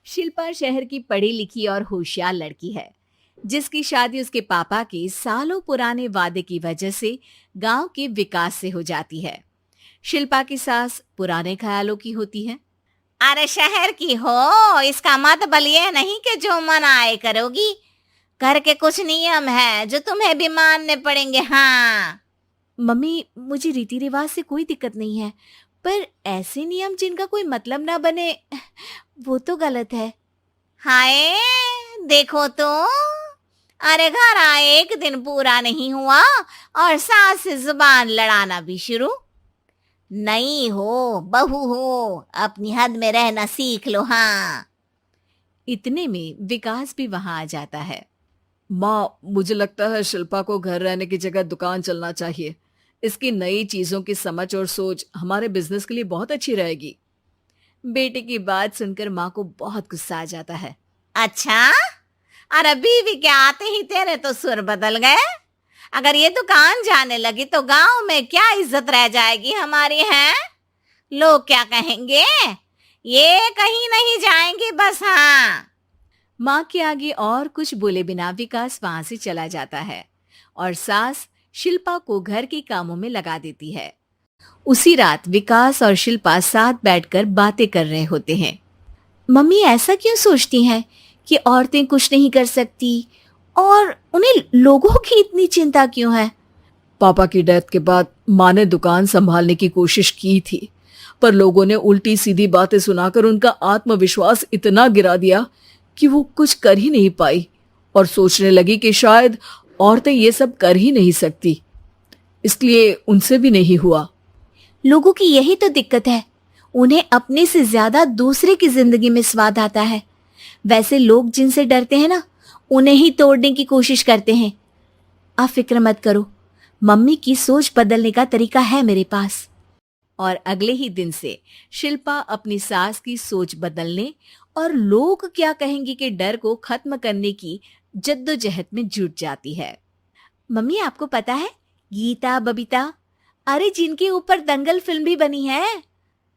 शिल्पा शहर की पढ़ी लिखी और होशियार लड़की है, जिसकी शादी उसके पापा के सालों पुराने वादे की वजह से गांव के विकास से हो जाती है। शिल्पा की सास पुराने ख्यालों की होती है। अरे शहर की हो, इसका मतलब ये नहीं कि जो मन आए करोगी। घर के कुछ नियम है जो तुम्हें भी मानने पड़ेंगे। हाँ। मम्मी, मुझे रीति रिवाज से कोई दिक्कत नहीं है, पर ऐसे नियम जिनका कोई मतलब ना बने, वो तो गलत है। हाय, देखो तो। अरे घर आए एक दिन पूरा नहीं हुआ और सास से जुबान लड़ाना भी शुरू। नहीं हो, बहू हो, अपनी हद में रहना सीख लो। हाँ। इतने में विकास भी वहां आ जाता है। माँ, मुझे लगता है शिल्पा को घर रहने की जगह दुकान चलना चाहिए। इसकी नई चीजों की समझ और सोच हमारे बिजनेस के लिए बहुत अच्छी रहेगी। बेटे की बात सुनकर माँ को बहुत गुस्सा आ जाता है। अच्छा, अरे बीवी के आते ही तेरे तो सुर बदल गए। अगर ये दुकान जाने लगी तो गांव में क्या इज्जत रह जाएगी हमारी है? लोग क्या कहेंगे? ये कहीं नहीं जाएंगे बस। हाँ। माँ के आगे और कुछ बोले बिना विकास वहां से चला जाता है और सास शिल्पा को घर के कामों में लगा देती है। उसी रात विकास और शिल्पा साथ बैठकर बातें कर रहे होते हैं। मम्मी ऐसा क्यों सोचती हैं कि औरतें कुछ नहीं कर सकती, और उन्हें लोगों की इतनी चिंता क्यों है? पापा की डेथ के बाद माँ ने दुकान संभालने की कोशिश की थी, पर लोगों ने उल्टी सीधी बातें सुनाकर उनका आत्मविश्वास इतना गिरा दिया कि वो कुछ कर ही नहीं पाई और सोचने लगी कि शायद औरतें ये सब कर ही नहीं सकती। इसलिए उनसे भी नहीं हुआ। लोगों की यही तो दिक्कत है, उन्हें अपने से ज्यादा दूसरे की जिंदगी में स्वाद आता है। वैसे लोग जिनसे डरते हैं ना, उन्हें ही तोड़ने की कोशिश करते हैं। आप फिक्र मत करो, मम्मी की सोच बदलने का तरीका है मेरे पास। और अगले ही दिन से शिल्पा अपनी सास की सोच बदलने और लोग क्या कहेंगे के डर को खत्म करने की जद्दोजहद में जुट जाती है। मम्मी, आपको पता है गीता, बबीता, अरे जिनके ऊपर दंगल फिल्म भी बनी है,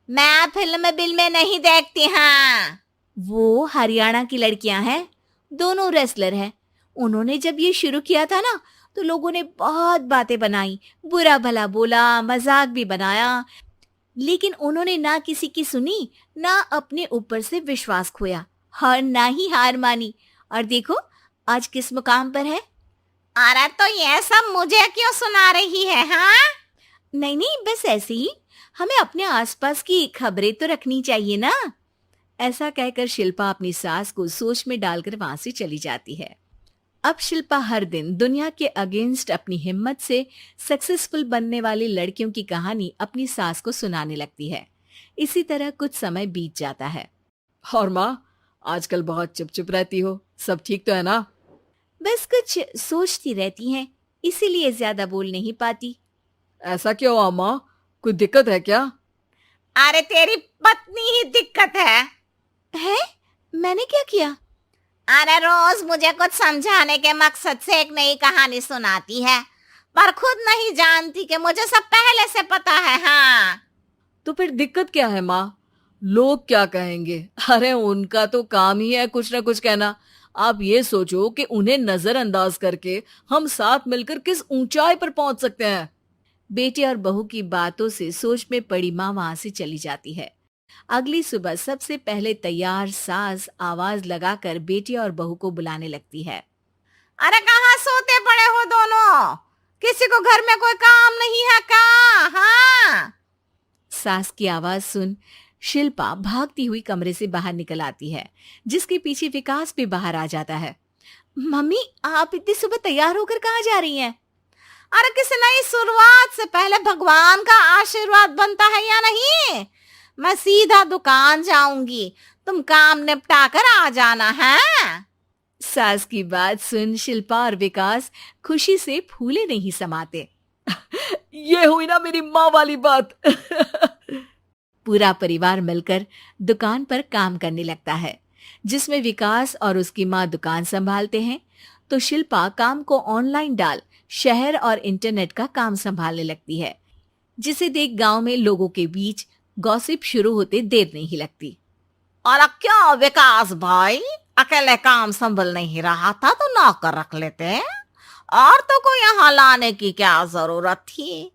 मैं फिल्म बिल में नहीं देखती। हाँ। वो हरियाणा की लड़कियां हैं, दोनों रेसलर हैं। उन्होंने जब ये शुरू किया था ना, तो लोगों ने बहुत बातें बनाई, बुरा भला बोला, मजाक भी बनाया, लेकिन उन्होंने ना किसी की सुनी, ना अपने ऊपर से विश्वास खोया और ना ही हार मानी। और देखो आज किस मुकाम पर है। अरे तो ये सब मुझे क्यों सुना रही है? हाँ। नहीं नहीं, बस ऐसे ही, हमें अपने आसपास की खबरें तो रखनी चाहिए ना। ऐसा कहकर शिल्पा अपनी सास को सोच में डालकर वहां से चली जाती है। अब शिल्पा हर दिन दुनिया के अगेंस्ट अपनी हिम्मत से सक्सेसफुल बनने वाली लड़कियों की कहानी अपनी सास को सुनाने लगती है। इसी तरह कुछ समय बीत जाता है। और माँ, आजकल बहुत चुप चुप रहती हो, सब ठीक तो है ना? बस कुछ सोचती रहती हैं, इसीलिए ज्यादा बोल नहीं पाती। ऐसा क्यों हुआ माँ? कोई दिक्कत है क्या? अरे तेरी पत्नी ही दिक्कत है। है? मैंने क्या किया? अरे रोज मुझे कुछ समझाने के मकसद से एक नई कहानी सुनाती है, पर खुद नहीं जानती कि मुझे सब पहले से पता है। हाँ। तो फिर दिक्कत क्या है माँ? लोग क्या कहेंगे? अरे उनका तो काम ही है कुछ ना कुछ कहना। आप ये सोचो कि उन्हें नजरअंदाज करके हम साथ मिलकर किस ऊंचाई पर पहुंच सकते हैं। बेटे और बहू की बातों से सोच में पड़ी माँ वहां से चली जाती है। अगली सुबह सबसे पहले तैयार सास आवाज लगाकर बेटे और बहू को बुलाने लगती है। अरे कहाँ सोते पड़े हो दोनों? किसी को घर में कोई काम नहीं है क्या? हाँ। सास की आवाज सुन शिल्पा भागती हुई कमरे से बाहर निकल आती है, जिसके पीछे विकास भी बाहर आ जाता है। मम्मी, आप इतनी सुबह तैयार होकर कहाँ जा रही हैं? अरे किसी नई शुरुआत से पहले भगवान का आशीर्वाद बनता है या नहीं? मैं सीधा दुकान जाऊंगी, तुम काम निपटा कर आ जाना है। सास की बात सुन शिल्पा और विकास खुशी से फूले नहीं समाते। ये हुई ना मेरी माँ वाली बात। पूरा परिवार मिलकर दुकान पर काम करने लगता है, जिसमें विकास और उसकी माँ दुकान संभालते हैं, तो शिल्पा काम को ऑनलाइन डाल शहर और इंटरनेट का काम संभालने लगती है, जिसे देख गांव में लोगों के बीच गॉसिप शुरू होते देर नहीं लगती। और क्या विकास भाई, अकेले काम संभल नहीं रहा था तो नौकर रख लेते, और तो को यहाँ लाने की क्या जरूरत थी।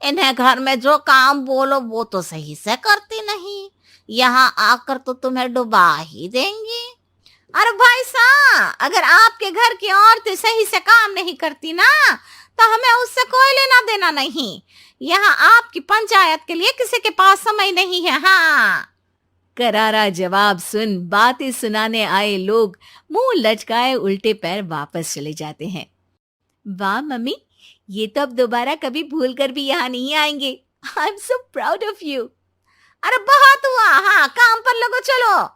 इन्हें घर में जो काम बोलो वो तो सही से करती नहीं, यहाँ आकर तो तुम्हें डुबा ही देंगी। अरे भाई साहब, अगर आपके घर की औरतें सही से काम नहीं करती ना तो हमें उससे कोई लेना देना नहीं। यहाँ आपकी पंचायत के लिए किसी के पास समय नहीं है। हाँ, करारा जवाब सुन बातें सुनाने आए लोग मुंह लटकाए उल्टे पैर वापस चले जाते हैं। वाह मम्मी, ये तो अब दोबारा कभी भूल कर भी यहाँ नहीं आएंगे। I am so proud of you. अरे बहुत हुआ, हाँ काम पर लगो चलो।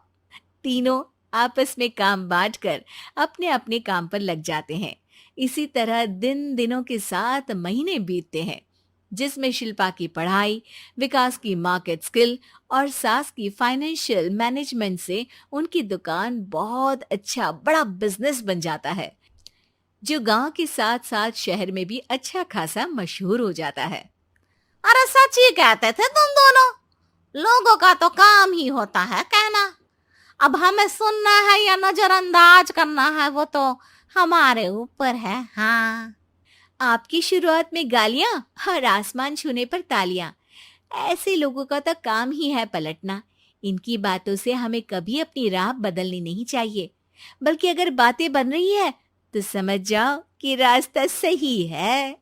तीनों आपस में काम बांटकर अपने अपने काम पर लग जाते हैं। इसी तरह दिनों के साथ महीने बीतते हैं, जिसमें शिल्पा की पढ़ाई, विकास की मार्केट स्किल और सास की फाइनेंशियल मैनेजमेंट से उनकी दुकान बहुत अच्छा बड़ा बिजनेस बन जाता है, जो गांव के साथ साथ शहर में भी अच्छा खासा मशहूर हो जाता है। अरे सच ही कहते थे तुम दोनों, लोगों का तो काम ही होता है कहना। अब हमें सुनना है या नजरअंदाज करना है वो तो हमारे ऊपर है। हाँ, आपकी शुरुआत में गालियां और आसमान छूने पर तालियां, ऐसे लोगों का तो काम ही है पलटना। इनकी बातों से हमें कभी अपनी राह बदलनी नहीं चाहिए, बल्कि अगर बातें बन रही है तो समझ जाओ कि रास्ता सही है।